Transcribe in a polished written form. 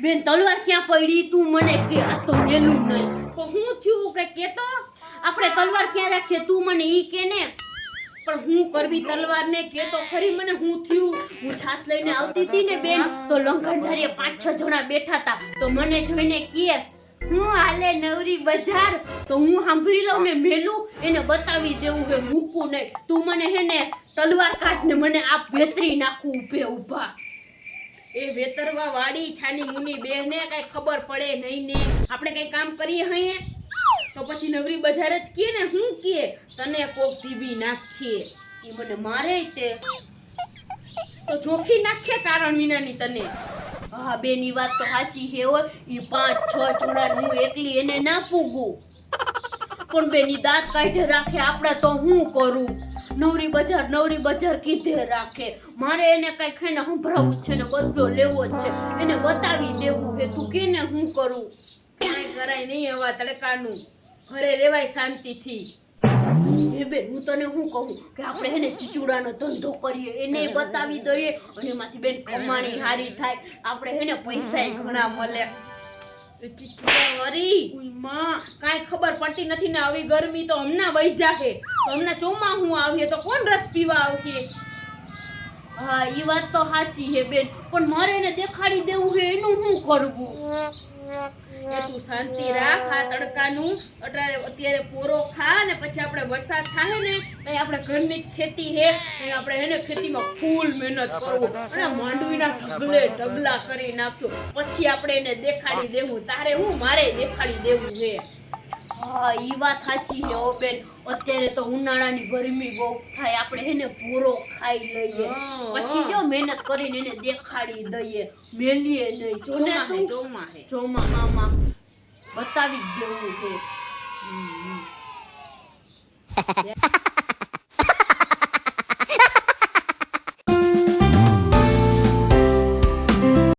બેન તલવાર ક્યાં પડી તું મને કે આ તો મેલું નહીં તો હું થયું કે કેતો આપણે તલવાર ક્યાં રાખીએ તું મને ઈ કે ને પણ હું કરવી તલવાર ને કે તો ખરી મને હું થયું હું છાસ લઈને આવતી હતી ને બેન તો લંગંધારીએ 5-6 જણા બેઠા હતા તો મને જોઈને કહે હું હાલે નવરી બજાર તો હું સાંભળી લઉં ને મેલું એને બતાવી દેવું હે મૂકું નહીં તું મને હે ને તલવાર કાઢ ને મને આ વેતરી નાખું ઊભે ઊભા એ વેતરવા વાળી છાની મુની બેને કઈ ખબર પડે નહીં ને આપણે કઈ કામ કરીએ હઈએ તો પછી નવરી બજાર જ કે ને હું કે તને કોક દીવી નાખીએ એ મને મારે તે તો જોખી નાખે કારણ વિનાની તને હા બેની વાત તો સાચી છે હો ઈ 5-6 જણા હું એકલી એને ના પૂગું પણ બેની દાંત કાઢે રાખે આપણે તો હું કરું નવરી બજાર કીધે રાખે મારે એને કઈ ખાઈને સંભળાવવું છે ને બદલો લેવો જ છે એને બતાવી દેવું છે તું કેને હું કરું કાંઈ કરાય નહીં એવા તડકાનું ઘરે રહેવાય શાંતિથી એ બેન હું તને શું કહું કે આપણે એને ચીચુડાનો ધંધો કરીએ એને બતાવી દઈએ અને એમાંથી બેન કમાણી હારી થાય આપણે એને પૈસા ઘણા મળે કાંઈ ખબર પડતી નથી ને આવી ગરમી તો હમણાં વહી જાહે તો હમણાં ચોમાસું આવીએ તો કોણ રસ પીવા આવશે હા ઈ વાત તો સાચી છે બેન પણ મારે એને દેખાડી દેવું છે એનું શું કરવું તું શાંતિ રાખ આ તડકાનું અત્યારે પોરો ખા ને પછી આપણે વરસાદ થાય ને તો આપણે ઘરની જ ખેતી છે આપણે એને ખેતીમાં ફૂલ મહેનત કરવું અને માંડવીના ઢગલા કરી નાખશું પછી આપણે એને દેખાડી દેવું તારે હું મારે દેખાડી દેવું છે હા ઈ વાત સાચી છે ઓ બેન અત્યારે તો ઉનાળાની ગરમી બહુ થાય આપણે એને પૂરો ખાઈ લઈએ પછી જો મહેનત કરીને એને દેખાડી દઈએ મેલીએ નહીં જોને ચોમાહામાં બતાવી જ દેવું છે